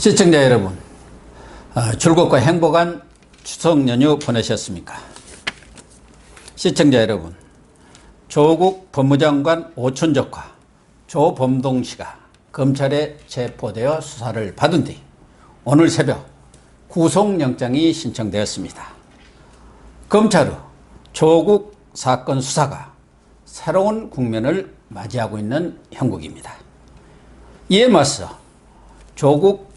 시청자 여러분, 즐겁고 행복한 추석 연휴 보내셨습니까? 시청자 여러분, 조국 법무장관 오촌 조카 조범동 씨가 검찰에 체포되어 수사를 받은 뒤 오늘 새벽 구속영장이 신청되었습니다. 검찰의 조국 사건 수사가 새로운 국면을 맞이하고 있는 형국입니다. 이에 맞서 조국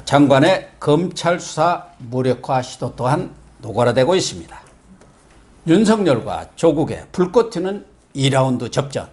장관의 검찰 수사 무력화 시도 또한 노골화되고 있습니다. 윤석열과 조국의 불꽃 튀는 2라운드 접전,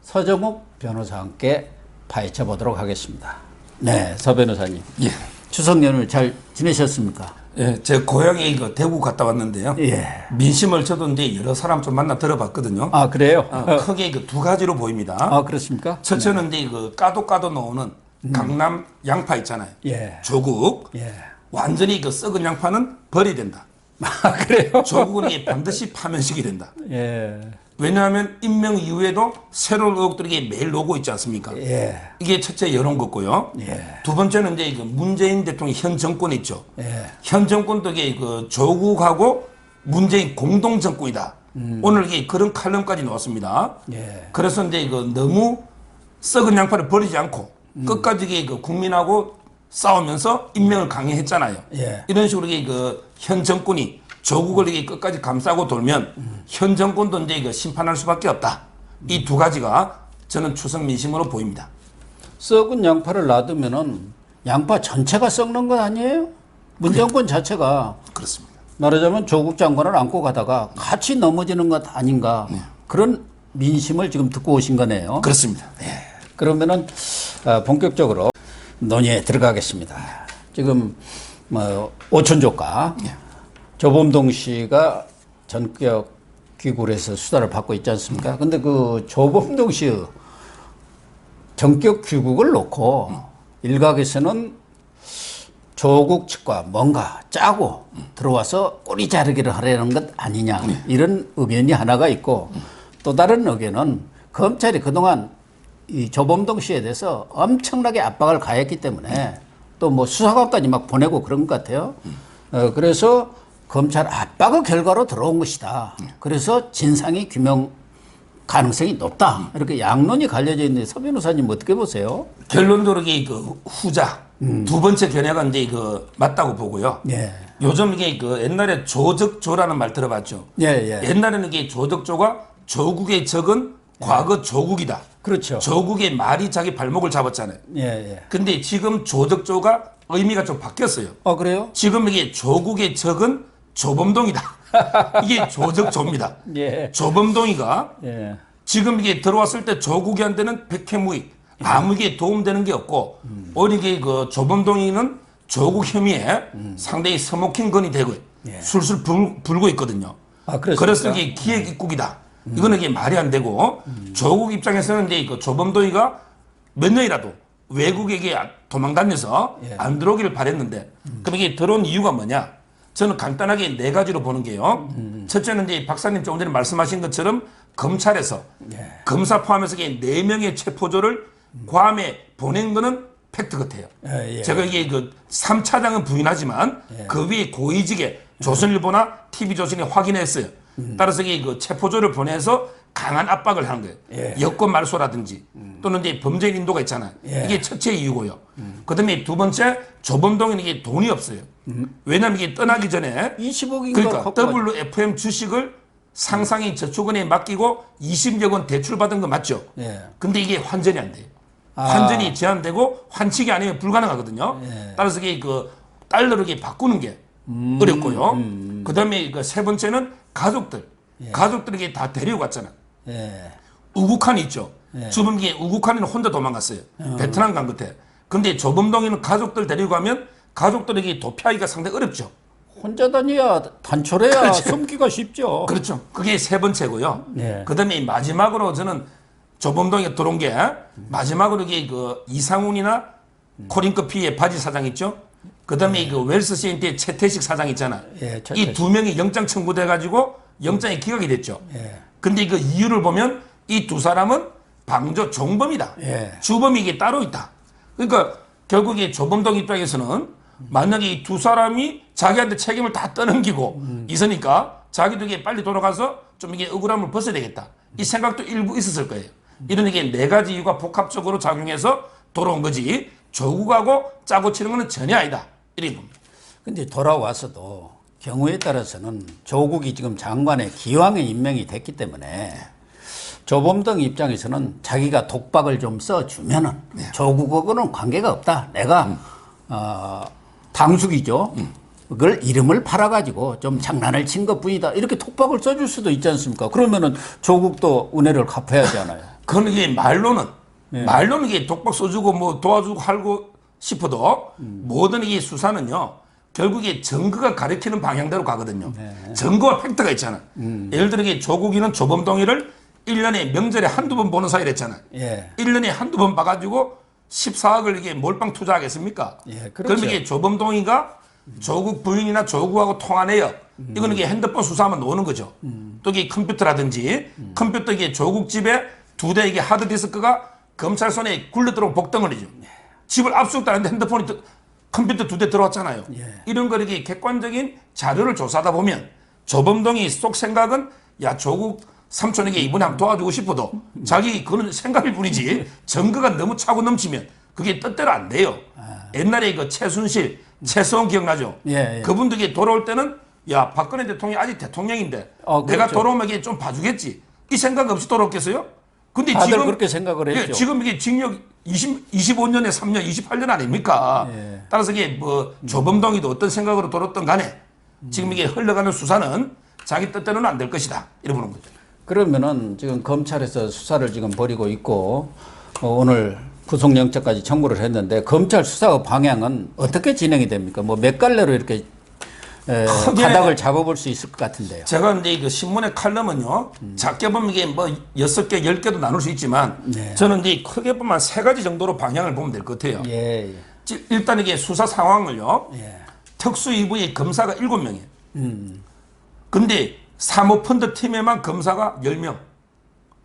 서정욱 변호사와 함께 파헤쳐 보도록 하겠습니다. 네, 서 변호사님. 예. 추석 연휴 잘 지내셨습니까? 예, 제 고향에 대구 갔다 왔는데요. 예. 민심을 저도 이제 여러 사람 좀 만나 들어봤거든요. 아, 그래요? 크게 두 가지로 보입니다. 아, 그렇습니까? 첫째는 이제 까도 나오는 강남 양파 있잖아요. 예. 조국. 예. 완전히 썩은 양파는 버려야 된다. 아, 그래요? 조국은 이게 반드시 파면식이 된다. 예. 왜냐하면 임명 이후에도 새로운 의혹들이 매일 오고 있지 않습니까? 예. 이게 첫째 여론 거고요. 예. 두 번째는 이제 문재인 대통령 현 정권 있죠. 예. 현 정권도 이게 조국하고 문재인 공동 정권이다. 오늘 이게 그런 칼럼까지 나왔습니다. 예. 그래서 이제 너무 썩은 양파를 버리지 않고 끝까지 이게 국민하고 싸우면서 임명을 강행했잖아요. 예. 이런 식으로 이게 현 정권이 조국을 이게 끝까지 감싸고 돌면 현 정권도 이제 심판할 수밖에 없다. 이 두 가지가 저는 추석 민심으로 보입니다. 썩은 양파를 놔두면은 양파 전체가 썩는 건 아니에요? 문정권 자체가 그렇습니다. 말하자면 조국 장관을 안고 가다가 같이 넘어지는 것 아닌가, 그런 민심을 지금 듣고 오신 거네요. 그렇습니다. 그러면은 본격적으로 논의에 들어가겠습니다. 지금 오촌 조카 조범동 씨가 전격 귀국을 해서 수사를 받고 있지 않습니까? 근데 그 조범동 씨의 전격 귀국을 놓고 일각에서는 조국 측과 뭔가 짜고 들어와서 꼬리 자르기를 하려는 것 아니냐, 이런 의견이 하나가 있고, 또 다른 의견은 검찰이 그동안 이 조범동 씨에 대해서 엄청나게 압박을 가했기 때문에 또 뭐 수사관까지 막 보내고 그런 것 같아요. 그래서 검찰 압박의 결과로 들어온 것이다. 그래서 진상이 규명 가능성이 높다. 이렇게 양론이 갈려져 있는데 서 변호사님 어떻게 보세요? 결론적으로 후자 두 번째 견해가 이제 맞다고 보고요. 예. 요즘 이게 옛날에 조적조라는 말 들어봤죠. 예, 예. 옛날에는 이게 조적조가 조국의 적은 과거 조국이다. 그렇죠. 조국의 말이 자기 발목을 잡았잖아요. 예, 예. 근데 지금 조적조가 의미가 좀 바뀌었어요. 그래요? 지금 이게 조국의 적은 조범동이다. 이게 조적조입니다. 예. 조범동이가 예. 지금 이게 들어왔을 때 조국이한테는 백해무익, 아무 게 도움되는 게 없고, 오히려 이게 조범동이는 조국 혐의에 상당히 서먹힌 건이 되고 술술 불고 있거든요. 그래서 이게 기획 입국이다. 이거는 이게 말이 안 되고, 조국 입장에서는 이제 조범동이가 몇 년이라도 외국에게 도망 다녀서 안 들어오기를 바랬는데, 그럼 이게 들어온 이유가 뭐냐? 저는 간단하게 네 가지로 보는 게요. 첫째는 이제 박사님 조금 전에 말씀하신 것처럼 검찰에서 검사 포함해서 4명의 체포조를 괌에 보낸 거는 팩트 같아요. 제가 이게 3차장은 부인하지만 그 위에 고위직에 조선일보나 TV조선이 확인했어요. 따라서 이게 체포조를 보내서 강한 압박을 하는 거예요. 여권 말소라든지 또는 이제 범죄인 인도가 있잖아요. 이게 첫째 이유고요. 그 다음에 두 번째, 조범동은 이게 돈이 없어요. 왜냐면 이게 떠나기 전에 20억인가 그러니까 WFM 주식을 상상인 저축은행에 맡기고 20억 원 대출받은 거 맞죠? 근데 이게 환전이 안 돼요. 환전이 제한되고 환칙이 아니면 불가능하거든요. 따라서 이게 달러로 이게 바꾸는 게 어렵고요. 그 다음에 세 번째는 가족들. 가족들에게 다 데려갔잖아. 우국한이 있죠. 지금 이게 우국한이는 혼자 도망갔어요. 베트남 간 끝에. 근데 조범동이는 가족들 데리고 가면 가족들에게 도피하기가 상당히 어렵죠. 혼자 다녀야, 단촐해야 그렇죠. 숨기가 쉽죠. 그렇죠. 그게 세 번째고요. 그 다음에 마지막으로 저는 조범동이가 들어온 게 마지막으로 이게 이상훈이나 코린커피의 바지 사장 있죠. 그 다음에 웰스CNT의 최태식 사장 있잖아. 이 두 명이 영장 청구돼 가지고 영장이 기각이 됐죠. 근데 그 이유를 보면 이 두 사람은 방조 종범이다. 주범이 이게 따로 있다. 그러니까 결국에 조범동 입장에서는 만약에 이 두 사람이 자기한테 책임을 다 떠넘기고 있으니까 자기도 이게 빨리 돌아가서 좀 이게 억울함을 벗어야 되겠다. 이 생각도 일부 있었을 거예요. 이런 이게 네 가지 이유가 복합적으로 작용해서 돌아온 거지 조국하고 짜고 치는 거는 전혀 아니다. 이렇게 봅니다. 근데 돌아와서도 경우에 따라서는 조국이 지금 장관의 기왕에 임명이 됐기 때문에 조범동 입장에서는 자기가 독박을 좀 써주면은 조국하고는 관계가 없다. 내가 당숙이죠. 그걸 이름을 팔아가지고 좀 장난을 친 것뿐이다. 이렇게 독박을 써줄 수도 있지 않습니까? 그러면은 조국도 은혜를 갚아야 하잖아요. 그건 이게 말로는 이게 독박 써주고 뭐 도와주고 하고 싶어도 모든 이 수사는요. 결국에 증거가 가리키는 방향대로 가거든요. 증거와 팩트가 있잖아. 예를 들어 이게 조국이는 조범동이를 1년에 명절에 한두 번 보는 사이랬잖아. 1년에 한두 번 봐가지고 14억을 이게 몰빵 투자하겠습니까? 그렇죠. 그러면 이게 조범동이가 조국 부인이나 조국하고 통화 내역 이거는 이게 핸드폰 수사하면 나오는 거죠. 또 이게 컴퓨터라든지 컴퓨터 이게 조국 집에 2대 이게 하드디스크가 검찰 손에 굴러들어온 복덩어리죠. 집을 압수도 하는데 핸드폰이 컴퓨터 2대 들어왔잖아요. 이런 거 이렇게 객관적인 자료를 조사하다 보면 조범동이 속 생각은 야 조국 삼촌에게 이번에 한번 도와주고 싶어도 자기 그런 생각일 뿐이지 증거가 너무 차고 넘치면 그게 뜻대로 안 돼요. 옛날에 그 최순실, 최수원 기억나죠? 그분들이 돌아올 때는 야 박근혜 대통령이 아직 대통령인데 내가 돌아오면 이게 좀 봐주겠지. 이 생각 없이 돌아오겠어요? 근데 다들 지금 그렇게 생각을 했죠. 지금 이게 징역 25년에 3년, 28년 아닙니까? 따라서 이게 뭐 조범동이도 어떤 생각으로 돌았던 간에 지금 이게 흘러가는 수사는 자기 뜻대로는 안 될 것이다. 이렇게 보는 거죠. 그러면은 지금 검찰에서 수사를 지금 벌이고 있고 오늘 구속영장까지 청구를 했는데 검찰 수사 방향은 어떻게 진행이 됩니까? 뭐 몇 갈래로 이렇게 가닥을 잡아볼 수 있을 것 같은데요. 제가 이제 그 신문의 칼럼은요, 작게 보면 이게 뭐 6개, 10개도 나눌 수 있지만, 저는 이제 크게 보면 3가지 정도로 방향을 보면 될 것 같아요. 일단 이게 수사 상황을요, 특수위부의 검사가 7명이에요. 근데 사모펀드 팀에만 검사가 10명.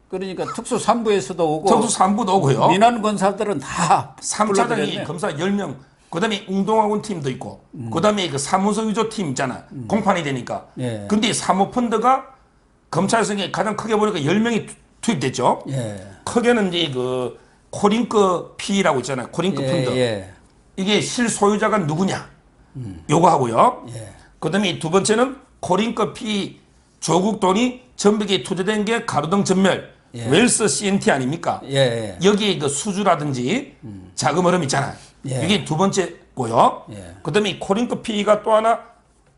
그러니까 특수 3부에서도 오고, 특수 3부도 오고요. 민원 검사들은 다 3차장이 검사 10명. 그 다음에 운동학원 팀도 있고, 그 다음에 그 사무소 위조 팀 있잖아. 공판이 되니까. 근데 사모펀드가 검찰성에 가장 크게 보니까 10명이 투입됐죠. 크게는 이제 그 코링크 P라고 있잖아요. 코링크 펀드. 이게 실소유자가 누구냐. 요거 하고요. 그 다음에 두 번째는 코링크 P 조국 돈이 전북에 투자된 게 가로등 전멸. 웰스 CNT 아닙니까? 여기에 그 수주라든지 자금 흐름 있잖아요. 이게 두 번째고요. 그다음에 코링크 P가 또 하나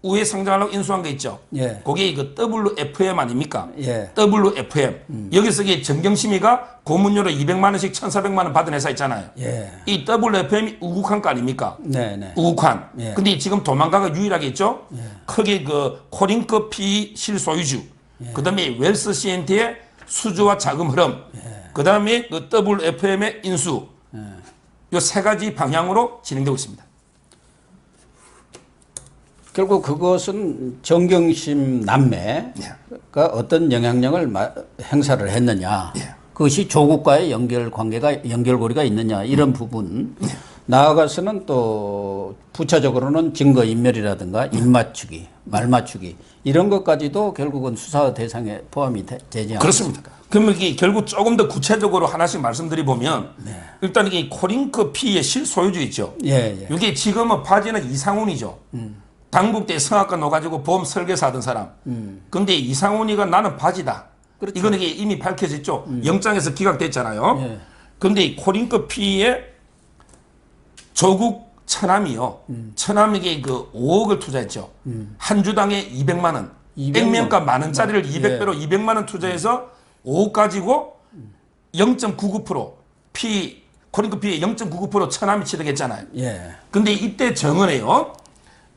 우회 상장하려고 인수한 게 있죠. 그게 그 WFM 아닙니까? WFM. 여기서 이게 정경심이가 고문료로 200만 원씩 1,400만 원 받은 회사 있잖아요. 이 WFM이 우국한 거 아닙니까? 우국한. 근데 지금 도망가가 유일하게 있죠. 크게 그 코링크 P 실소유주. 그다음에 웰스 CNT의 수주와 자금 흐름. 그다음에 그 WFM의 인수. 이 3가지 방향으로 진행되고 있습니다. 결국 그것은 정경심 남매가 어떤 영향력을 행사를 했느냐, 그것이 조국과의 연결고리가 있느냐 이런 부분, 나아가서는 또 부차적으로는 증거인멸이라든가 입맞추기, 말맞추기 이런 것까지도 결국은 수사 대상에 포함이 되지 않습니까? 그렇습니다. 그러면 이게 결국 조금 더 구체적으로 하나씩 말씀드리보면 일단 이게 코링크 P의 실소유주 있죠. 이게 지금은 바지는 이상훈이죠. 당국대 성악가 넣어가지고 보험 설계사 하던 사람. 근데 이상훈이가 나는 바지다. 이거는 이게 이미 밝혀졌죠. 영장에서 기각됐잖아요. 근데 코링크 P의 조국 처남이요. 처남에게 그 5억을 투자했죠. 한 주당에 200만 원. 액면가 10,000원짜리를 200배로 200만 원 투자해서 5억 가지고 0.99% 코링크 P의 0.99% 처남이 취득했잖아요. 근데 이때 정은혜요.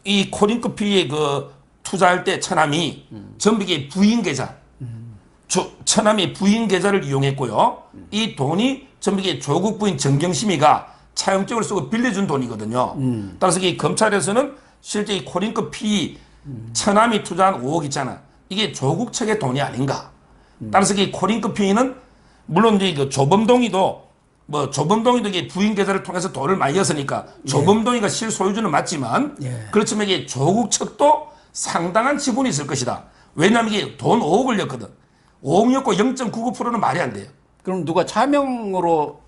이 코링크 P의 그 투자할 때 처남이 전북의 부인 계좌, 처남의 부인 계좌를 이용했고요. 이 돈이 전북의 조국 부인 정경심이가 차용증을 쓰고 빌려준 돈이거든요. 따라서 이 검찰에서는 실제 이 코링크 P 처남이 투자한 5억 있잖아. 이게 조국 측의 돈이 아닌가. 따라서 이 코링크 P는 물론 이제 그 조범동이도 뭐 조범동이도 이게 부인 계좌를 통해서 돈을 많이 였으니까 조범동이가 실소유주는 맞지만 그렇지만 이게 조국 측도 상당한 지분이 있을 것이다. 왜냐하면 이게 돈 5억을 였거든. 5억이었고 0.99%는 말이 안 돼요. 그럼 누가 차명으로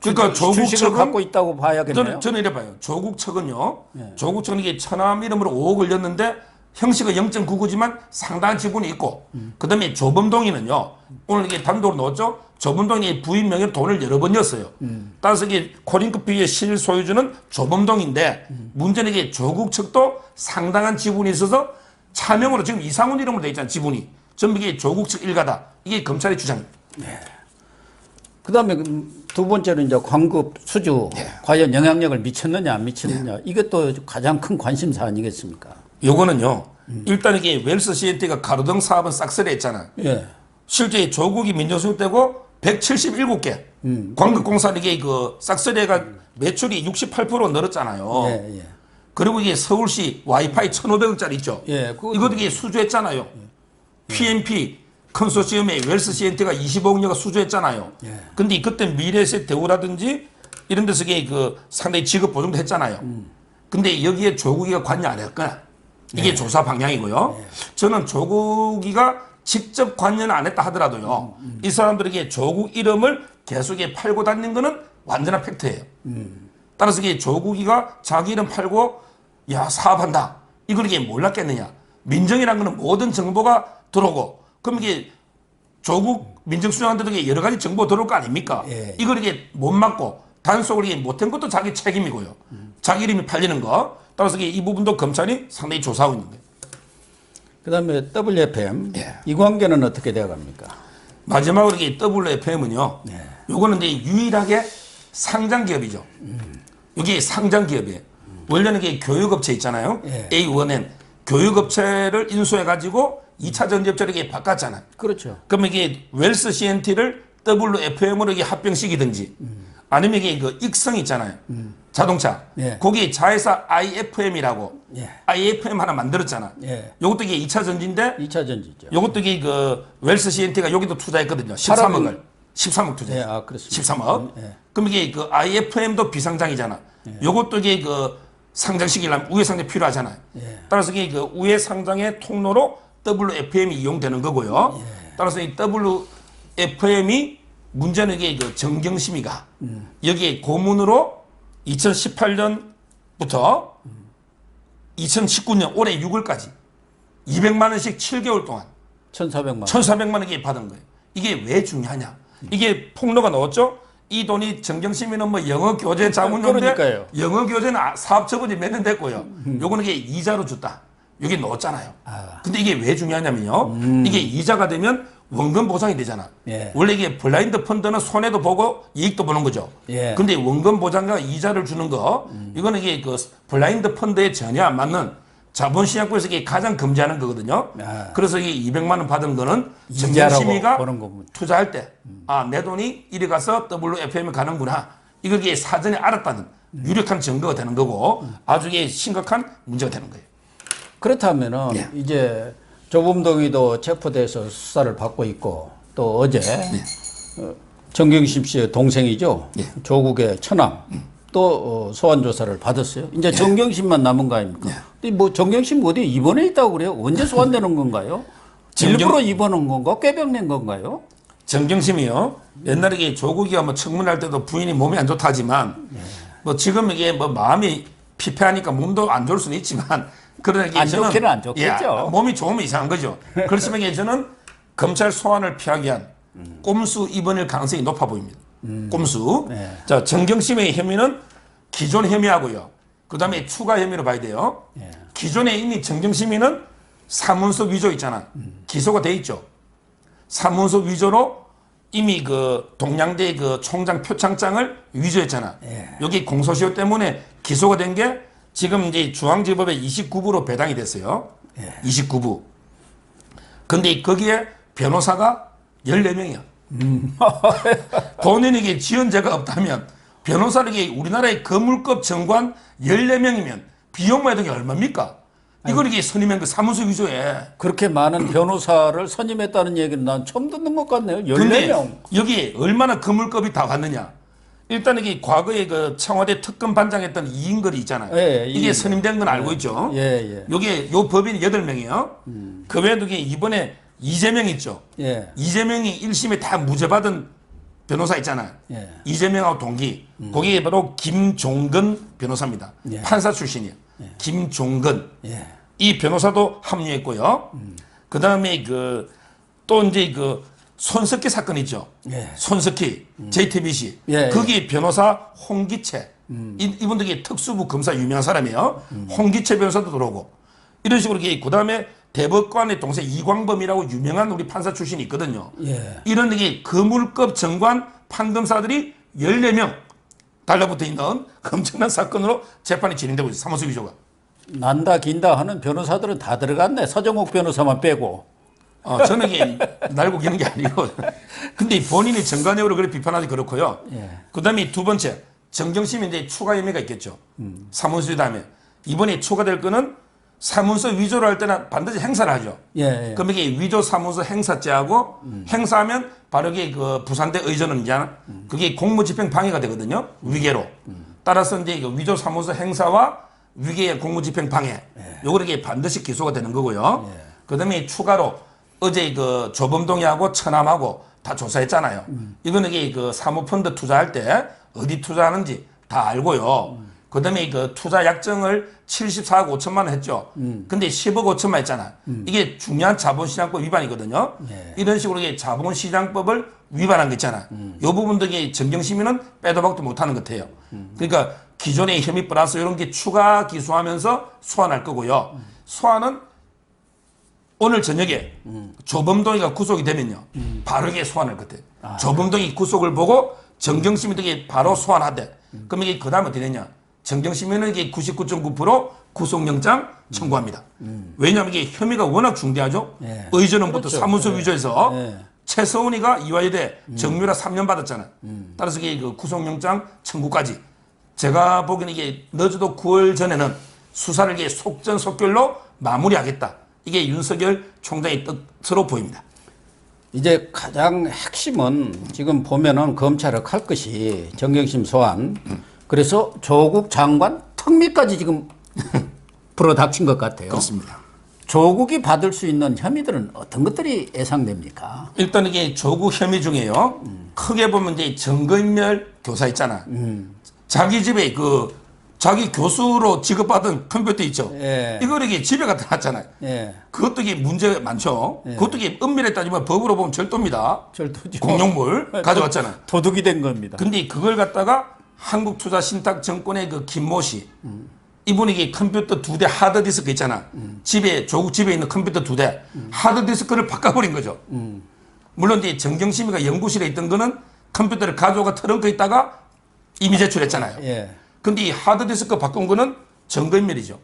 그러니까 조국 주식을 측은 갖고 있다고 봐야겠네요. 저는 이래 봐요. 조국 측은요. 조국 측은 이게 천암 이름으로 5억을 였는데 형식은 0.99지만 상당한 지분이 있고 그다음에 조범동이는요. 오늘 이게 단독으로 넣었죠. 조범동이 부인 명의로 돈을 여러 번 였어요. 따라서 이게 코링커피의 실소유주는 조범동인데 문제는 이게 조국 측도 상당한 지분이 있어서 차명으로 지금 이상훈 이름으로 돼 있잖아요. 지분이. 전부 이게 조국 측 일가다. 이게 검찰의 주장입니다. 그다음에 두 번째로 이제 광급 수주 과연 영향력을 미쳤느냐 안 미쳤느냐 이것도 가장 큰 관심사 아니겠습니까? 요거는요. 일단 이게 웰스 CNT가 가로등 사업은 싹쓸이 했잖아요. 실제 조국이 민정수석 때고 177개 광급공사는 이게 그 싹쓸이가 매출이 68% 늘었잖아요. 그리고 이게 서울시 와이파이 1,500억짜리 있죠. 이것도 이게 수주했잖아요. PNP 컨소시엄에 웰스 CNT가 25억여가 수주했잖아요. 근데 그때 미래에셋 대우라든지 이런 데서 이게 그 상당히 지급 보증도 했잖아요. 근데 여기에 조국이가 관여 안 했거나 이게 조사 방향이고요. 저는 조국이가 직접 관여는 안 했다 하더라도요. 이 사람들에게 조국 이름을 계속 팔고 다니는 거는 완전한 팩트예요. 따라서 이게 조국이가 자기 이름 팔고 야 사업한다. 이걸 이게 몰랐겠느냐. 민정이라는 거는 모든 정보가 들어오고 그럼 이게 조국 민정수장한테도 이게 여러 가지 정보 들어올 거 아닙니까? 이걸 이게 못 막고 단속을 이게 못한 것도 자기 책임이고요. 자기 이름이 팔리는 거. 따라서 이 부분도 검찰이 상당히 조사하고 있는 거예요. 그다음에 WFM 이 관계는 어떻게 되어갑니까? 마지막으로 이게 WFM은요. 요거는 이제 유일하게 상장 기업이죠. 이게 상장 기업이에요. 원래는 이게 교육업체 있잖아요. A1N 교육업체를 인수해 가지고 2차 전지업체로 이게 바꿨잖아요. 그렇죠. 그러면 이게 웰스 CNT를 WFM으로 이게 합병시키든지 아니면 이게 그 익성 있잖아요. 자동차. 거기에 자회사 IFM이라고 IFM 하나 만들었잖아. 요것도 이게 2차 전지인데 2차 전지죠. 요것도 이게 그 웰스 CNT가 여기도 투자했거든요. 13억을. 13억 투자. 그렇습니다. 13억. 그럼 이게 그 IFM도 비상장이잖아. 요것도 이게 그 상장시키려면 우회 상장 필요하잖아요. 따라서 이게 그 우회 상장의 통로로 WFM이 이용되는 거고요. 따라서 이 WFM이 문제는 이게 그 정경심이가 여기에 고문으로 2018년부터 2019년 올해 6월까지 200만 원씩 7개월 동안 1,400만 원 이게 받은 거예요. 이게 왜 중요하냐? 이게 폭로가 나왔죠? 이 돈이 정경심이는 뭐 영어 교재 자문료인데 영어 교재는 사업 처분이 몇 년 됐고요. 요거는 이게 이자로 줬다. 여기 넣었잖아요. 근데 이게 왜 중요하냐면요. 이게 이자가 되면 원금 보장이 되잖아. 원래 이게 블라인드 펀드는 손해도 보고 이익도 보는 거죠. 근데 원금 보장과 이자를 주는 거, 이거는 이게 그 블라인드 펀드에 전혀 안 맞는 자본시장부에서 이게 가장 금지하는 거거든요. 그래서 이 200만 원 받은 거는 정경심이가 투자할 때, 내 돈이 이리 가서 WFM에 가는구나. 이걸 이게 사전에 알았다는 유력한 증거가 되는 거고, 아주 이게 심각한 문제가 되는 거예요. 그렇다면은 이제 조범동이도 체포돼서 수사를 받고 있고 또 어제 정경심 씨의 동생이죠. 조국의 처남 또 소환 조사를 받았어요. 이제 정경심만 남은 거 아닙니까? 근데 뭐 정경심 어디 입원해 있다고 그래요? 언제 소환되는 건가요? 일부러 입원한 건가? 꾀병낸 건가요? 정경심이요. 옛날에 이게 조국이가 뭐 청문할 때도 부인이 몸이 안 좋다지만 뭐 지금 이게 뭐 마음이 피폐하니까 몸도 안 좋을 수는 있지만 그러나 안 좋기는 안 좋겠죠. 몸이 좋으면 이상한 거죠. 그렇지만 저는 검찰 소환을 피하기 위한 꼼수 입원일 가능성이 높아 보입니다. 꼼수. 자, 정경심의 혐의는 기존 혐의하고요. 그 다음에 추가 혐의로 봐야 돼요. 기존에 이미 정경심이는 사문서 위조 있잖아. 기소가 돼 있죠. 사문서 위조로 이미 그 동양대 그 총장 표창장을 위조했잖아. 여기 공소시효 때문에 기소가 된 게 지금 이제 중앙지법에 29부로 배당이 됐어요. 29부. 근데 거기에 변호사가 14명이야. 본인에게 지은 죄가 없다면 변호사에게 우리나라의 거물급 정관 14명이면 비용만 해도 얼마입니까? 이걸 이게 선임한 그 사무소 위조에. 그렇게 많은 변호사를 선임했다는 얘기는 난 처음 듣는 것 같네요. 14명. 여기 얼마나 거물급이 다 왔느냐. 일단 이게 과거에 그 청와대 특검 반장했던 이인걸이 있잖아요. 예, 이게 이인걸. 선임된 건 알고 있죠. 예, 예. 요게 요 법인이 8명이에요. 그 외에도 이번에 이재명 있죠. 예. 이재명이 1심에 다 무죄 받은 변호사 있잖아요. 예. 이재명하고 동기. 거기에 바로 김종근 변호사입니다. 예. 판사 출신이에요. 김종근. 예. 이 변호사도 합류했고요. 그 다음에 또 이제 손석희 사건 있죠. 예. 손석희, JTBC. 예, 거기 변호사 홍기채. 이분들이 특수부 검사 유명한 사람이에요. 홍기채 변호사도 들어오고. 이런 식으로 그 다음에 대법관의 동생 이광범이라고 유명한 우리 판사 출신이 있거든요. 예. 이런 게 거물급 정관 판검사들이 14명 달라붙어 있는 엄청난 사건으로 재판이 진행되고 있어요. 사무소 위조가. 난다 긴다 하는 변호사들은 다 들어갔네. 서정욱 변호사만 빼고. 저는 이게 날고 기는 게 아니고. 근데 본인이 정관예우를 그렇게 비판하기 그렇고요. 예. 그 다음에 두 번째, 정경심이 이제 추가 혐의가 있겠죠. 사문서 다음에. 이번에 추가될 거는 사문서 위조를 할 때는 반드시 행사를 하죠. 예. 예. 그럼 이게 위조 사문서 행사죄하고 행사하면 바로 이게 부산대 의전은 이제 그게 공무집행 방해가 되거든요. 위계로. 따라서 이제 위조 사문서 행사와 위계의 공무집행 방해. 요거 이게 반드시 기소가 되는 거고요. 그 다음에 추가로 어제 조범동이하고 천암하고 다 조사했잖아요. 이거는 이게 사모펀드 투자할 때 어디 투자하는지 다 알고요. 그 다음에 투자 약정을 74억 5천만 원 했죠. 근데 10억 5천만 했잖아. 이게 중요한 자본시장법 위반이거든요. 이런 식으로 이게 자본시장법을 위반한 거 있잖아. 이 부분도 이게 정경심의는 빼도 박도 못하는 것 같아요. 그러니까 기존의 혐의 플러스 이런 게 추가 기소하면서 소환할 거고요. 소환은 오늘 저녁에 조범동이가 구속이 되면요. 바로 이게 소환할 것 같아요. 조범동이 구속을 보고 정경심이 되게 바로 소환하대. 그럼 이게 그 다음에 어떻게 되냐. 정경심에는 이게 99.9% 구속영장 청구합니다. 왜냐하면 이게 혐의가 워낙 중대하죠. 예. 의전원부터 그렇죠. 사무소 예. 위조해서 예. 최서훈이가 이화여대 정유라 3년 받았잖아요. 따라서 이게 구속영장 청구까지. 제가 보기에는 이게 늦어도 9월 전에는 수사를 이게 속전속결로 마무리하겠다. 이게 윤석열 총장의 뜻으로 보입니다. 이제 가장 핵심은 지금 보면은 검찰을 칼 것이 정경심 소환. 그래서 조국 장관 특미까지 지금 불어닥친 것 같아요. 그렇습니다. 조국이 받을 수 있는 혐의들은 어떤 것들이 예상됩니까? 일단 이게 조국 혐의 중에요. 크게 보면 이제 정거인멸 교사 있잖아. 자기 집에 자기 교수로 지급받은 컴퓨터 있죠. 예. 이걸 이게 집에 갖다 놨잖아요. 예. 그것도 이게 문제가 많죠. 예. 그것도 이게 엄밀히 따지면 법으로 보면 절도입니다. 절도죠. 공용물 가져왔잖아요. 도둑이 된 겁니다. 근데 그걸 갖다가 한국투자신탁증권의 김모 씨. 이분이 이게 컴퓨터 2대 하드디스크 있잖아. 조국 집에 있는 컴퓨터 2대 하드디스크를 바꿔버린 거죠. 물론 이제 정경심이가 연구실에 있던 거는 컴퓨터를 가져가 트렁크에 있다가 이미 제출했잖아요. 예. 근데 이 하드디스크 바꾼 거는 정거인멸이죠.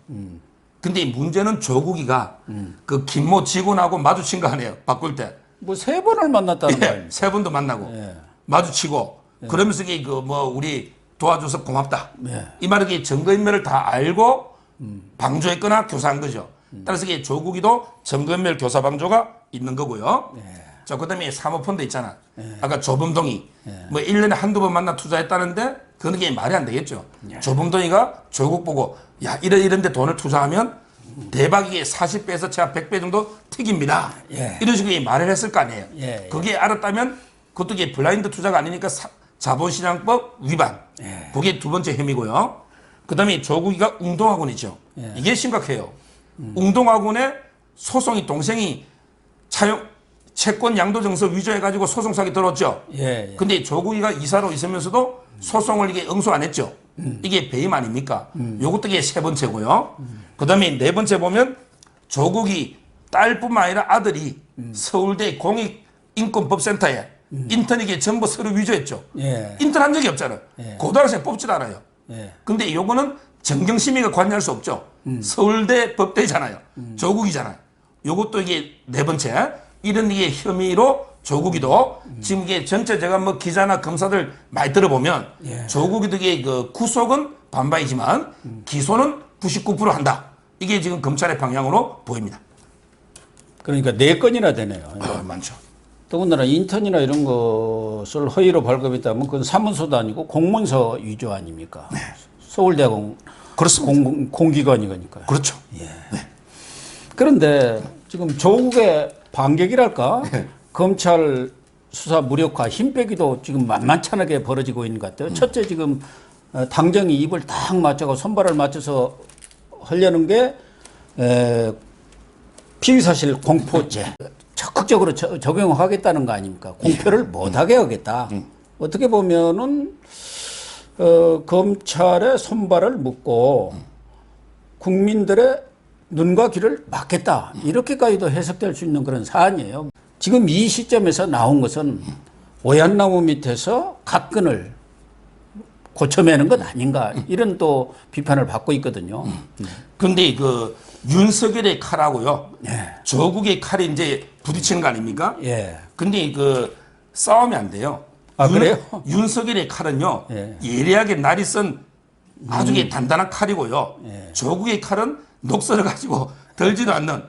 근데 이 문제는 조국이가 그 김모 직원하고 마주친 거 아니에요. 바꿀 때. 뭐 세 번을 만났다는 거 예, 아닙니까? 세 번도 만나고 예. 마주치고 그러면서 이게 우리 도와줘서 고맙다. 예. 이 말은 이게 정거인멸을 다 알고 방조했거나 교사한 거죠. 따라서 이게 조국이도 정거인멸 교사 방조가 있는 거고요. 자, 그 다음에 사모펀드 있잖아. 아까 조범동이 뭐 1년에 한두 번 만나 투자했다는데 그건 이게 말이 안 되겠죠. 조범동이가 조국 보고 야, 이런 데 돈을 투자하면 대박이게 40배에서 최하 100배 정도 튀깁니다. 예. 이런 식으로 말을 했을 거 아니에요. 예. 그게 알았다면 그것도 이게 블라인드 투자가 아니니까 자본시장법 위반. 그게 두 번째 혐의고요. 그 다음에 조국이가 웅동학원이죠. 이게 심각해요. 웅동학원에 소송이 동생이 채권 양도증서 위조해가지고 소송 사기 들었죠. 예. 근데 조국이가 이사로 있으면서도 소송을 이게 응수 안 했죠. 이게 배임 아닙니까? 요것도 이게 세 번째고요. 그 다음에 네 번째 보면 조국이 딸뿐만 아니라 아들이 서울대 공익인권법센터에 인턴에게 전부 서류 위조했죠. 예. 인턴 한 적이 없잖아요. 예. 고등학생 뽑지도 않아요. 예. 근데 요거는 정경심의가 관여할 수 없죠. 서울대 법대잖아요. 조국이잖아요. 요것도 이게 네 번째. 이런 이게 혐의로 조국이도 지금 이게 전체 제가 뭐 기자나 검사들 많이 들어보면 조국이도 이게 구속은 반반이지만 기소는 99% 한다. 이게 지금 검찰의 방향으로 보입니다. 그러니까 네 건이나 되네요. 많죠. 더군다나 인턴이나 이런 것을 허위로 발급했다면 그건 사문서도 아니고 공문서 위조 아닙니까? 네. 서울대학원 그렇습니다. 공기관이니까요. 그렇죠. 예. 그런데 지금 조국의 반격이랄까? 검찰 수사 무력화, 힘 빼기도 지금 만만찮게 벌어지고 있는 것 같아요. 첫째 지금 당정이 입을 딱 맞춰서 손발을 맞춰서 하려는 게 피의사실 공포죄 적극적으로 적용하겠다는 거 아닙니까? 공표를 못하게 하겠다. 어떻게 보면은 검찰의 손발을 묶고 국민들의 눈과 귀를 막겠다. 이렇게까지도 해석될 수 있는 그런 사안이에요. 지금 이 시점에서 나온 것은 오얏나무 밑에서 각근을 고쳐매는 것 아닌가 이런 또 비판을 받고 있거든요. 그런데 그 윤석열의 칼하고요, 예. 조국의 칼이 이제 부딪히는 거 아닙니까? 예. 근데 그 싸움이 안 돼요. 아, 그래요? 윤석열의 칼은요, 예. 예리하게 날이 쓴 아주 단단한 칼이고요. 예. 조국의 칼은 녹슬어 가지고 덜지도 않는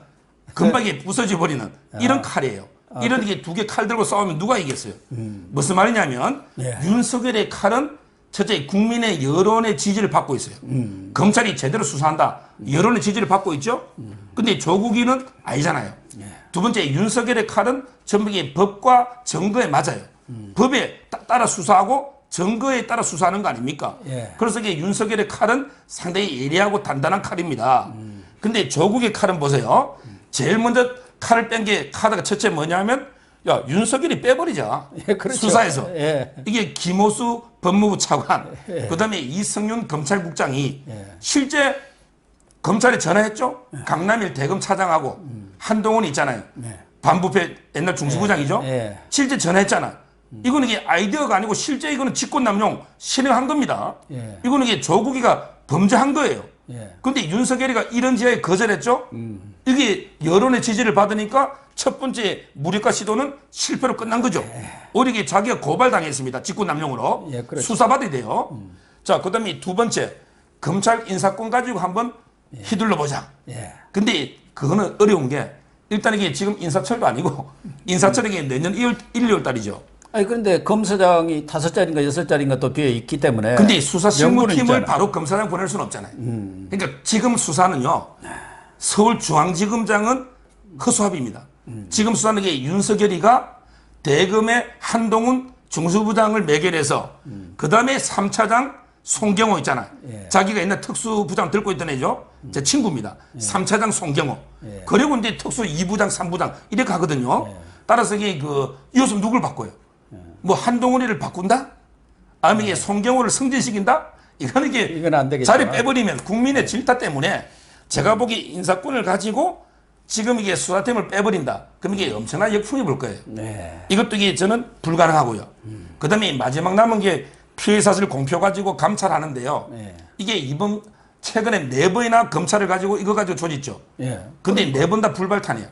금방에 부서져 버리는 이런 칼이에요. 이런 게 두 개 칼 들고 싸우면 누가 이겼어요? 무슨 말이냐면 예. 윤석열의 칼은 첫째 국민의 여론의 지지를 받고 있어요. 검찰이 제대로 수사한다. 여론의 지지를 받고 있죠. 근데 조국이는 아니잖아요. 두 번째 윤석열의 칼은 전부 게 법과 증거에 맞아요. 법에 따라 수사하고 증거에 따라 수사하는 거 아닙니까? 예. 그래서 이게 윤석열의 칼은 상당히 예리하고 단단한 칼입니다. 근데 조국의 칼은 보세요. 제일 먼저 칼을 뺀 게 카드가 첫째 뭐냐면 야 윤석열이 빼버리자. 예, 그렇죠. 수사에서. 예. 이게 김호수 법무부 차관, 그다음에 이성윤 검찰국장이 실제 검찰에 전화했죠. 강남일 대검 차장하고 한동훈 있잖아요. 반부패 옛날 중수부장이죠. 예. 실제 전화했잖아. 이거는 이게 아이디어가 아니고 실제 이거는 직권남용 실행한 겁니다. 예. 이거는 이게 조국이가 범죄한 거예요. 예. 근데 윤석열이가 이런 지하에 거절했죠. 이게 여론의 지지를 받으니까 첫 번째 무력화 시도는 실패로 끝난 거죠. 오히려 이게 자기가 고발당했습니다. 직권남용으로. 예, 그렇죠. 수사받아야 돼요. 자, 그 다음에 두 번째, 검찰 인사권 가지고 한번 휘둘러 보자. 예. 근데 그거는 어려운 게 일단 이게 지금 인사철도 아니고 인사철이 내년 1, 2월 달이죠. 아니 그런데 검사장이 5자리인가 6자리인가 또 비어 있기 때문에. 근데 수사 명분은 실무팀을 있잖아. 바로 검사장 보낼 수는 없잖아요. 그러니까 지금 수사는요. 서울중앙지검장은 허수아비입니다. 지금 수사는 게 윤석열이가 대검의 한동훈 중수부장을 매결해서 그 다음에 3차장 송경호 있잖아요. 예. 자기가 옛날 특수부장 들고 있던 애죠. 제 친구입니다. 3차장 송경호. 그리고 이제 특수 2부장, 3부장 이렇게 하거든요. 따라서 이게 이것은 누굴 바꿔요? 뭐 한동훈이를 바꾼다? 아니면 이게 송경호를 승진시킨다? 이건 안 되겠죠. 자리 빼버리면 국민의 질타 때문에 제가 보기 인사권을 가지고 지금 이게 수사팀을 빼버린다. 그럼 이게 엄청난 역풍이 불 거예요. 네. 이것도 이게 저는 불가능하고요. 그 다음에 마지막 남은 게 피해 사실 공표 가지고 감찰하는데요. 네. 이게 이번 최근에 4번이나 검찰을 가지고 이거 가지고 조졌죠. 예. 근데 4번 다 불발탄이야.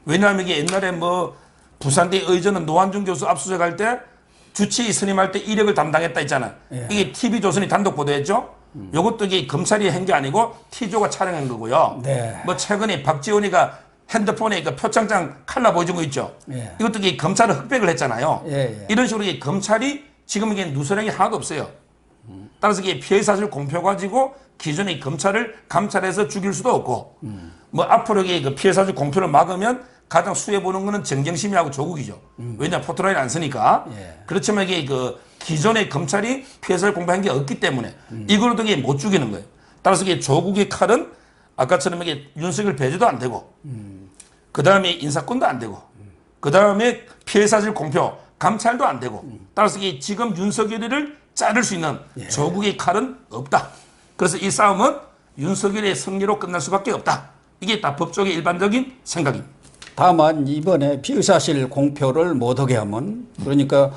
왜냐하면 이게 옛날에 뭐 부산대 의전은 노한중 교수 압수수색할 때 주치의 선임할 때 이력을 담당했다 했잖아. 예. 이게 TV조선이 단독 보도했죠. 요것도 이게 검찰이 한 게 아니고 T조가 촬영한 거고요. 네. 뭐 최근에 박지원이가 핸드폰에 그 표창장 칼라 보여준 거 있죠. 예. 이것도 이게 검찰은 흑백을 했잖아요. 예, 예. 이런 식으로 이게 검찰이 지금 이게 누설행이 하나도 없어요. 따라서 이게 피해 사실 공표 가지고 기존의 검찰을 감찰해서 죽일 수도 없고, 뭐 앞으로 이게 그 피해 사실 공표를 막으면 가장 수혜 보는 거는 정경심이하고 조국이죠. 왜냐 포토라인 안 쓰니까. 예. 그렇지만 이게 기존의 검찰이 피해 사실 공표한 게 없기 때문에 이걸로도 이게 못 죽이는 거예요. 따라서 이게 조국의 칼은 아까처럼 이게 윤석열 배제도 안 되고, 그 다음에 인사권도 안 되고, 그 다음에 피해 사실 공표 감찰도 안 되고, 따라서 이게 지금 윤석열이를 자를 수 있는 조국의 칼은 없다. 그래서 이 싸움은 윤석열의 승리로 끝날 수밖에 없다. 이게 다 법조계 일반적인 생각입니다. 다만 이번에 피의사실 공표를 못하게 하면 그러니까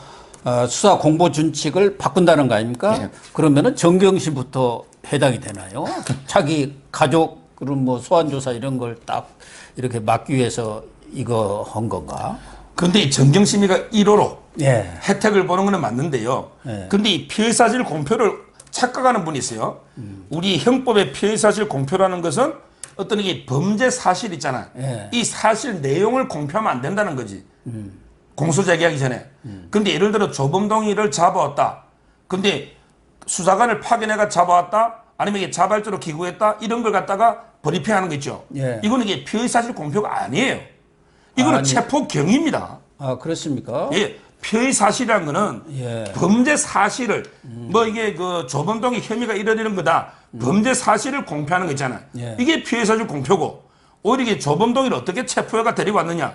수사 공보 준칙을 바꾼다는 거 아닙니까? 예. 그러면은 정경심부터 해당이 되나요? 자기 가족은 뭐 소환조사 이런 걸 딱 이렇게 막기 위해서 이거 한 건가? 그런데 정경심이가 1호로 예. 혜택을 보는 건 맞는데요. 예. 근데 이 피해사실 공표를 착각하는 분이 있어요. 우리 형법의 피해사실 공표라는 것은 어떤 이게 범죄 사실 있잖아. 예. 이 사실 내용을 공표하면 안 된다는 거지. 공소 제기하기 전에. 근데 예를 들어 조범동이를 잡아왔다. 근데 수사관을 파견해가 잡아왔다. 아니면 이게 자발적으로 기구했다. 이런 걸 갖다가 브리핑하는 거 있죠. 예. 이거는 이게 피의 사실 공표가 아니에요. 이거는 아니. 체포 경위입니다. 아, 그렇습니까? 예. 피의 사실이라는 거는 예. 범죄 사실을 뭐 이게 그 조범동의 혐의가 이러이런 거다. 범죄 사실을 공표하는 거 있잖아요. 예. 이게 피의 사실 공표고 오히려 이게 조범동이를 어떻게 체포해가 데리고 왔느냐.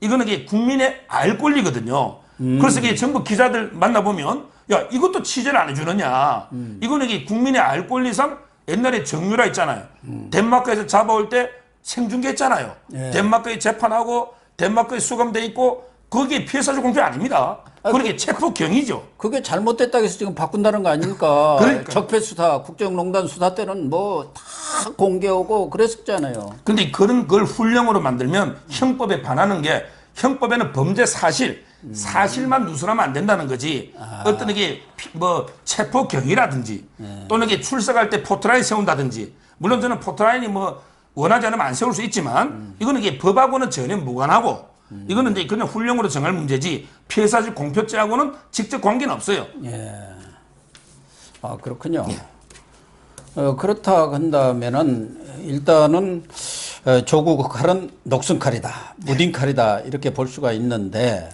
이거는 이게 국민의 알 권리거든요. 그래서 이게 전부 기자들 만나보면 야, 이것도 취재를 안 해주느냐. 이거는 이게 국민의 알 권리상 옛날에 정유라 있잖아요. 덴마크에서 잡아올 때 생중계했잖아요. 예. 덴마크에 재판하고 덴마크에 수감돼 있고 거기에 피해 사실 공표 아닙니다. 그렇게 체포 경위죠. 그게 잘못됐다고 해서 지금 바꾼다는 거 아닙니까? 그러니까. 적폐수사, 국정농단 수사 때는 뭐 다 공개하고 그랬었잖아요. 근데 그런 걸 훈령으로 만들면 형법에 반하는 게 형법에는 범죄 사실, 사실만 누설하면 안 된다는 거지. 어떤 이게 뭐 체포 경위라든지 또는 이게 출석할 때 포트라인 세운다든지 물론 저는 포트라인이 뭐 원하지 않으면 안 세울 수 있지만 이거는 이게 법하고는 전혀 무관하고 이거는 이제 그냥 훈령으로 정할 문제지 피해 사실 공표죄하고는 직접 관계는 없어요. 예. 아, 그렇군요. 그렇다 한다면은 일단은 조국 칼은 녹슨 칼이다, 무딘 칼이다 이렇게 볼 수가 있는데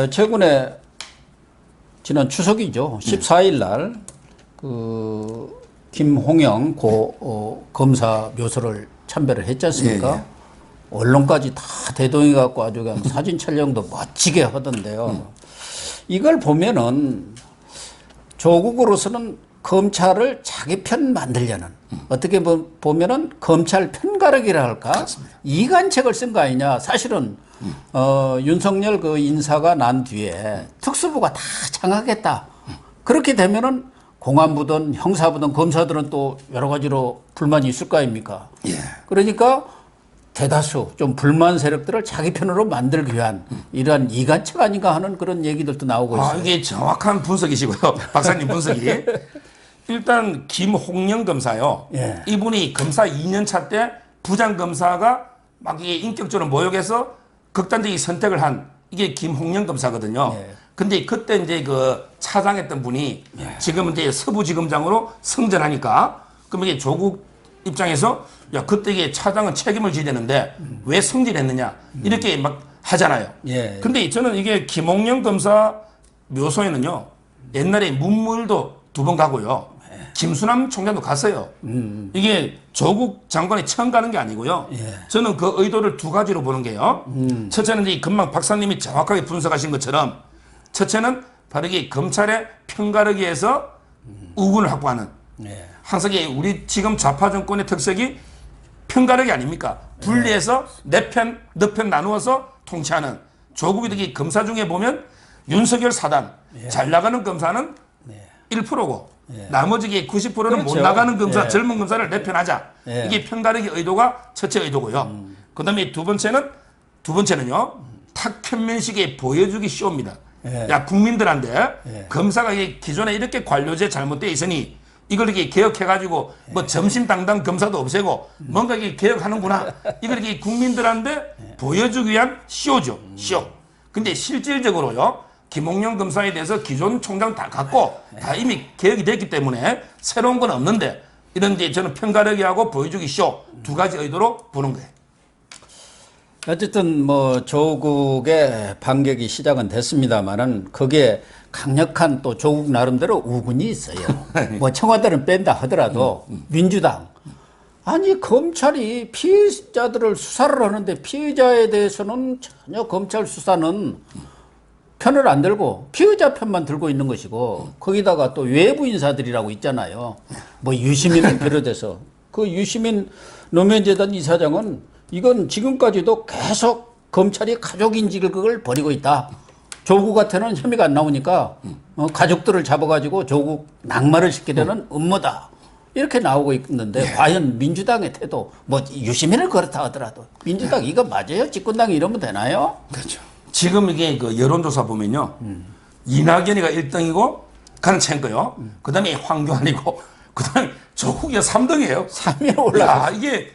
최근에 지난 추석이죠. 14일 날 그 김홍영 고 검사 묘소를 참배를 했지 않습니까? 예, 예. 언론까지 다 대동해 갖고 아주 그냥 사진 촬영도 멋지게 하던데요. 이걸 보면은 조국으로서는 검찰을 자기 편 만들려는 어떻게 보면은 검찰 편가르기라 할까? 맞습니다. 이간책을 쓴 거 아니냐? 사실은 윤석열 그 인사가 난 뒤에 특수부가 다 장악했다. 그렇게 되면은 공안부든 형사부든 검사들은 또 여러 가지로 불만이 있을 거 아닙니까? 예. 그러니까 대다수 좀 불만 세력들을 자기 편으로 만들기 위한 이러한 이간책 아닌가 하는 그런 얘기들도 나오고 있어요. 이게 정확한 분석이시고요. 박사님 분석이. 일단 김홍영 검사요. 예. 이분이 검사 2년 차 때 부장검사가 막 이게 인격적으로 모욕해서 극단적인 선택을 한 이게 김홍영 검사거든요. 예. 근데 그때 이제 그 차장했던 분이 지금은 이제 서부지검장으로 승진하니까 그러면 이게 조국 입장에서 야, 그때 이게 차장은 책임을 져야 되는데 왜 승진했느냐 이렇게 막 하잖아요. 예. 근데 저는 이게 김홍영 검사 묘소에는요 옛날에 문무일도 2번 가고요. 김수남 총장도 갔어요. 이게 조국 장관이 처음 가는 게 아니고요. 예. 저는 그 의도를 2가지로 보는 게요. 첫째는 이 금방 박사님이 정확하게 분석하신 것처럼 첫째는 바로 이게 검찰의 편가르기 위해서 우군을 확보하는 예. 항상 우리 지금 좌파 정권의 특색이 편가르기 아닙니까? 분리해서 내 편, 너 편 나누어서 통치하는 조국이 되게 검사 중에 보면 윤석열 사단 잘 나가는 검사는 1%고 나머지 90%는 못 그렇죠. 나가는 검사, 예. 젊은 검사를 내 편하자. 예. 이게 편가르기 의도가 첫째 의도고요. 그다음에 두 번째는요. 탁편면식의 보여주기 쇼입니다. 예. 야 국민들한테 예. 검사가 기존에 이렇게 관료제 잘못돼 있으니 이걸 이렇게 개혁해가지고 뭐 점심당당 검사도 없애고 뭔가 이게 개혁하는구나. 이걸 이렇게 국민들한테 보여주기 위한 쇼죠. 쇼. 근데 실질적으로요. 김홍영 검사에 대해서 기존 총장 다 갖고 다 이미 개혁이 됐기 때문에 새로운 건 없는데 이런 이제 저는 편가르기하고 보여주기 쇼 2가지 의도로 보는 거예요. 어쨌든 뭐 조국의 반격이 시작은 됐습니다만은 거기에 강력한 또 조국 나름대로 우군이 있어요. 뭐 청와대는 뺀다 하더라도 민주당 아니 검찰이 피의자들을 수사를 하는데 피의자에 대해서는 전혀 검찰 수사는 편을 안 들고 피의자 편만 들고 있는 것이고 거기다가 또 외부 인사들이라고 있잖아요. 뭐 유시민을 비롯해서 그 유시민 노무현재단 이사장은 이건 지금까지도 계속 검찰이 가족 인질극을 벌이고 있다. 조국한테는 혐의가 안 나오니까 가족들을 잡아가지고 조국 낙마를 시키려는 음모다. 이렇게 나오고 있는데 과연 민주당의 태도 뭐 유시민을 그렇다 하더라도 민주당 이거 맞아요? 집권당이 이러면 되나요? 그렇죠. 지금 이게 그 여론조사 보면요. 이낙연이가 1등이고 강창거요. 그다음에 황교안이고 그다음에 조국이 3등이에요. 3위에 올라가. 이게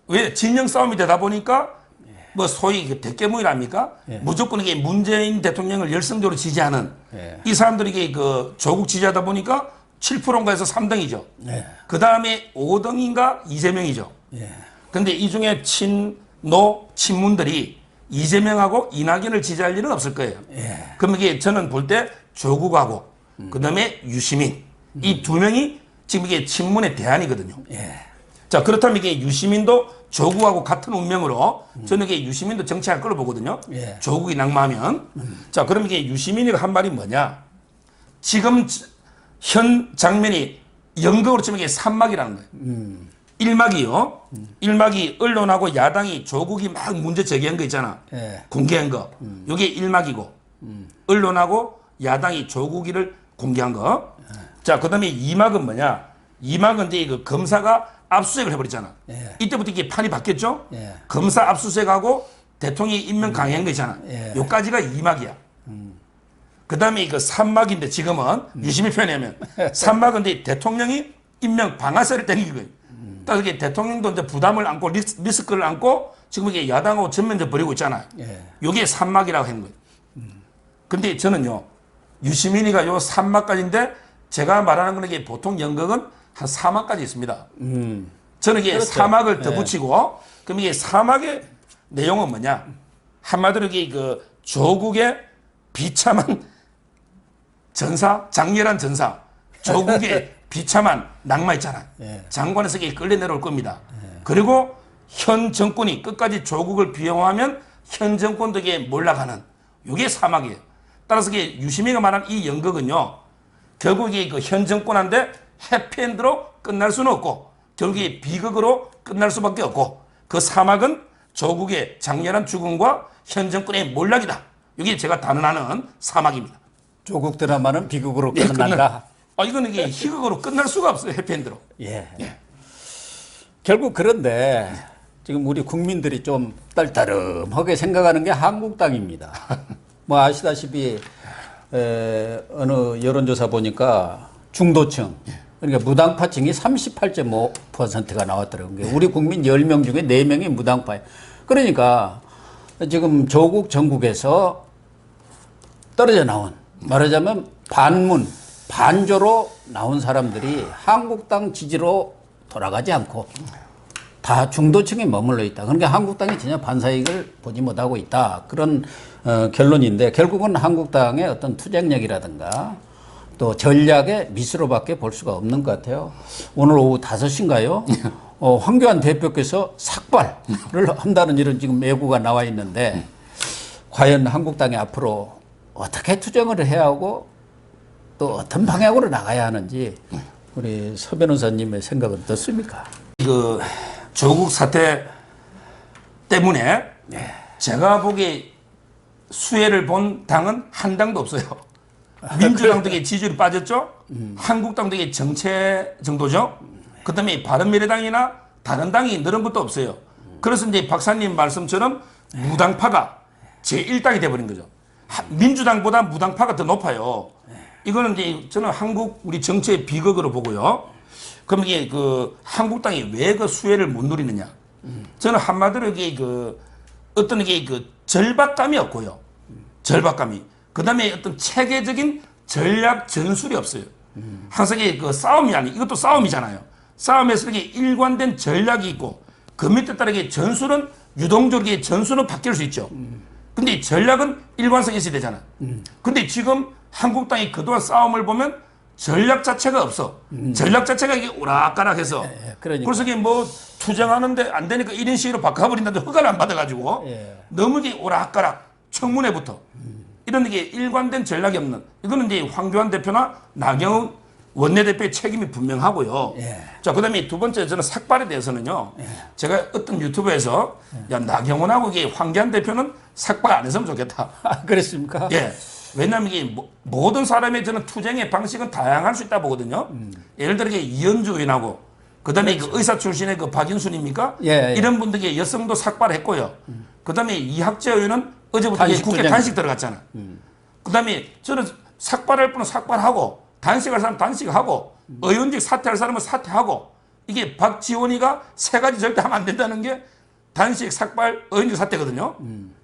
왜 진영 싸움이 되다 보니까 뭐 소위 그 대깨무이랍니까? 무조건 이게 문재인 대통령을 열성적으로 지지하는 이 사람들이 이게 그 조국 지지하다 보니까 7%인가 해서 3등이죠. 그 다음에 5등인가 이재명이죠. 근데 이 중에 친노 친문들이 이재명하고 이낙연을 지지할 일은 없을 거예요. 그럼 이게 저는 볼 때 조국하고 그 다음에 유시민 이 두 명이 지금 이게 친문의 대안이거든요. 자, 그렇다면 이게 유시민도 조국하고 같은 운명으로 저는 이게 유시민도 정치할 걸로 보거든요. 조국이 낙마하면. 자, 그럼 이게 유시민이가 한 말이 뭐냐? 지금 현 장면이 연극으로 치면 이게 3막이라는 거예요. 1막이요. 1막이 언론하고 야당이 조국이 막 문제 제기한 거 있잖아. 공개한 거. 이게 1막이고 언론하고 야당이 조국이를 공개한 거. 자, 그 다음에 2막은 뭐냐? 2막은 이제 그 검사가 압수수색을 해버렸잖아. 이때부터 이게 판이 바뀌었죠? 검사 압수수색하고 대통령이 임명 강행한 거 있잖아. 요까지가 2막이야. 그 다음에 그 3막인데 지금은 유심히 표현하면 3막은 이제 대통령이 임명 방아쇠를 당긴 거예요. 따라서 이게 대통령도 이제 부담을 안고 리스크를 안고 지금 이게 야당하고 전면전 벌이고 있잖아요. 요게 3막이라고 하는 거예요. 근데 저는요, 유시민이가 요 3막까지인데 제가 말하는 건 이게 보통 연극은 한 4막까지 있습니다. 저는 이게 그렇죠. 4막을 더 붙이고, 그럼 이게 4막의 내용은 뭐냐? 한마디로 이게 그 조국의 비참한 전사, 장렬한 전사, 조국의 비참한 낙마 있잖아요. 장관에서 이게 끌려 내려올 겁니다. 그리고 현 정권이 끝까지 조국을 비용하면 현 정권도 이게 몰락하는, 이게 4막이에요. 따라서 이게 유시민이가 말한 이 연극은요, 결국 이게 그 현 정권한테 해피엔드로 끝날 수는 없고 결국에 비극으로 끝날 수밖에 없고 그 4막은 조국의 장렬한 죽음과 현 정권의 몰락이다. 이게 제가 단언하는 4막입니다. 조국 드라마는 비극으로 끝난다. 이건 이게 희극으로 끝날 수가 없어요. 해피엔드로. 결국 그런데 지금 우리 국민들이 좀 떨떠름하게 생각하는 게 한국당입니다. 뭐 아시다시피 어느 여론조사 보니까 중도층, 그러니까 무당파층이 38.5%가 나왔더라고요. 우리 국민 10명 중에 4명이 무당파예요. 그러니까 지금 조국 정국에서 떨어져 나온, 말하자면 반문, 반조로 나온 사람들이 한국당 지지로 돌아가지 않고 다 중도층에 머물러 있다. 그러니까 한국당이 전혀 반사이익을 보지 못하고 있다. 그런 결론인데 결국은 한국당의 어떤 투쟁력이라든가 또 전략의 미스로밖에 볼 수가 없는 것 같아요. 오늘 오후 5시인가요? 황교안 대표께서 삭발을 한다는 이런 지금 예고가 나와 있는데 과연 한국당이 앞으로 어떻게 투쟁을 해야 하고 또 어떤 방향으로 나가야 하는지 우리 서 변호사님의 생각은 어떻습니까? 그 조국 사태 때문에 제가 보기에 수혜를 본 당은 한 당도 없어요. 민주당 등의 지지율이 빠졌죠. 한국당 등의 정체 정도죠. 그 다음에 바른미래당이나 다른 당이 늘은 것도 없어요. 그래서 이제 박사님 말씀처럼 무당파가 제1당이 돼버린 거죠. 민주당보다 무당파가 더 높아요. 이거는 이제 저는 한국 우리 정치의 비극으로 보고요. 그럼 이게 그 한국당이 왜 그 수혜를 못 누리느냐? 저는 한마디로 이게 그 어떤 이게 그 절박감이 없고요. 절박감이. 그 다음에 어떤 체계적인 전략 전술이 없어요. 항상 이게 그 싸움이 아니, 이것도 싸움이잖아요. 싸움에서 이게 일관된 전략이 있고 그 밑에 따라 이게 전술은 유동적으로 이게 전술은 바뀔 수 있죠. 근데 전략은 일관성이 있어야 되잖아. 근데 지금 한국당이 그동안 싸움을 보면 전략 자체가 없어. 전략 자체가 이게 오락가락해서. 그러니까. 그래서 이게 뭐 투쟁하는데 안 되니까 1인 시위로 바꿔버린다는데 허가를 안 받아가지고 너무 이게 오락가락 청문회부터 이런 게 일관된 전략이 없는, 이거는 이제 황교안 대표나 나경원 원내대표의 책임이 분명하고요. 자, 그 다음에 두 번째 저는 삭발에 대해서는요. 제가 어떤 유튜브에서 야, 나경원하고 이게 황교안 대표는 삭발 안 했으면 좋겠다. 그랬습니까? 왜냐하면 이게 모든 사람의 저는 투쟁의 방식은 다양할 수 있다 보거든요. 예를 들어 이현주 의원하고 그다음에 그렇죠. 그 의사 출신의 그 박인순입니까? 이런 분들에게 여성도 삭발했고요. 그다음에 이학재 의원은 어제부터 국회 단식 들어갔잖아. 그다음에 저는 삭발할 분은 삭발하고 단식할 사람 단식하고 의원직 사퇴할 사람은 사퇴하고, 이게 박지원이가 세 가지 절대 하면 안 된다는 게 단식 삭발 어인지 사태거든요.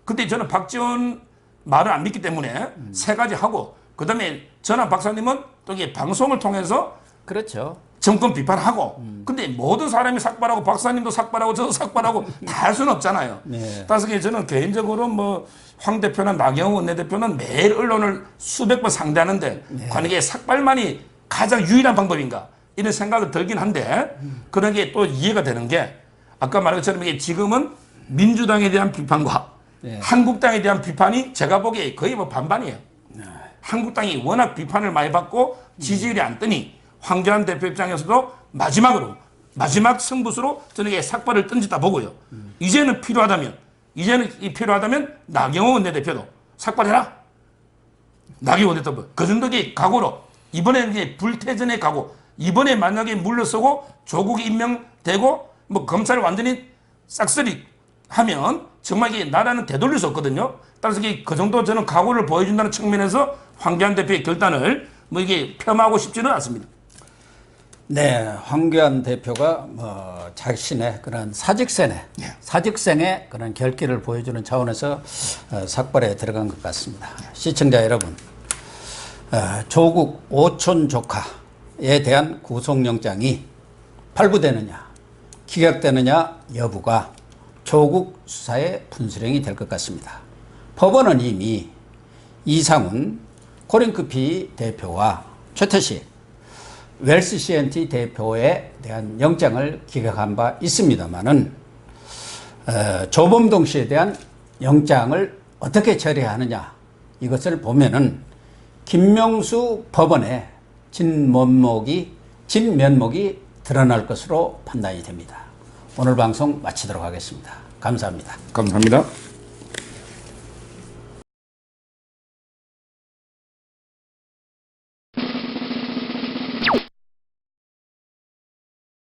근데 저는 박지원 말을 안 믿기 때문에 세 가지 하고 그다음에 전한 박사님은 또 이게 방송을 통해서 그렇죠. 정권 비판하고 근데 모든 사람이 삭발하고 박사님도 삭발하고 저도 삭발하고 다 할 수는 없잖아요. 네. 따라서 저는 개인적으로 뭐 황 대표나 나경원 원내대표는 매일 언론을 수백 번 상대하는데 과연 이게 삭발만이 가장 유일한 방법인가 이런 생각이 들긴 한데 그런 게 또 이해가 되는 게 아까 말한 것처럼 이게 지금은 민주당에 대한 비판과 네. 한국당에 대한 비판이 제가 보기에 거의 뭐 반반이에요. 한국당이 워낙 비판을 많이 받고 지지율이 안 뜨니 황교안 대표 입장에서도 마지막 승부수로 저는 이게 삭발을 던지다 보고요. 이제는 필요하다면 나경원 원내대표도 삭발해라. 나경원 원내대표 그 정도의 각오로 이번에는 이제 불태전의 각오. 이번에 만약에 물러서고 조국이 임명되고 뭐 검찰을 완전히 싹쓸이 하면 정말 이게 나라는 되돌릴 수 없거든요. 따라서 그 정도 저는 각오를 보여준다는 측면에서 황교안 대표의 결단을 뭐 이게 폄하하고 싶지는 않습니다. 네, 황교안 대표가 자신의 그런 사직생의 그런 결기를 보여주는 차원에서 삭발에 들어간 것 같습니다. 시청자 여러분, 조국 오촌 조카에 대한 구속영장이 발부되느냐, 기각되느냐 여부가 조국 수사의 분수령이 될 것 같습니다. 법원은 이미 이상훈 코링크피 대표와 최태식 웰스 CNT 대표에 대한 영장을 기각한 바 있습니다만은 조범동 씨에 대한 영장을 어떻게 처리하느냐 이것을 보면은 김명수 법원의 진면목이 드러날 것으로 판단이 됩니다. 오늘 방송 마치도록 하겠습니다. 감사합니다. 감사합니다.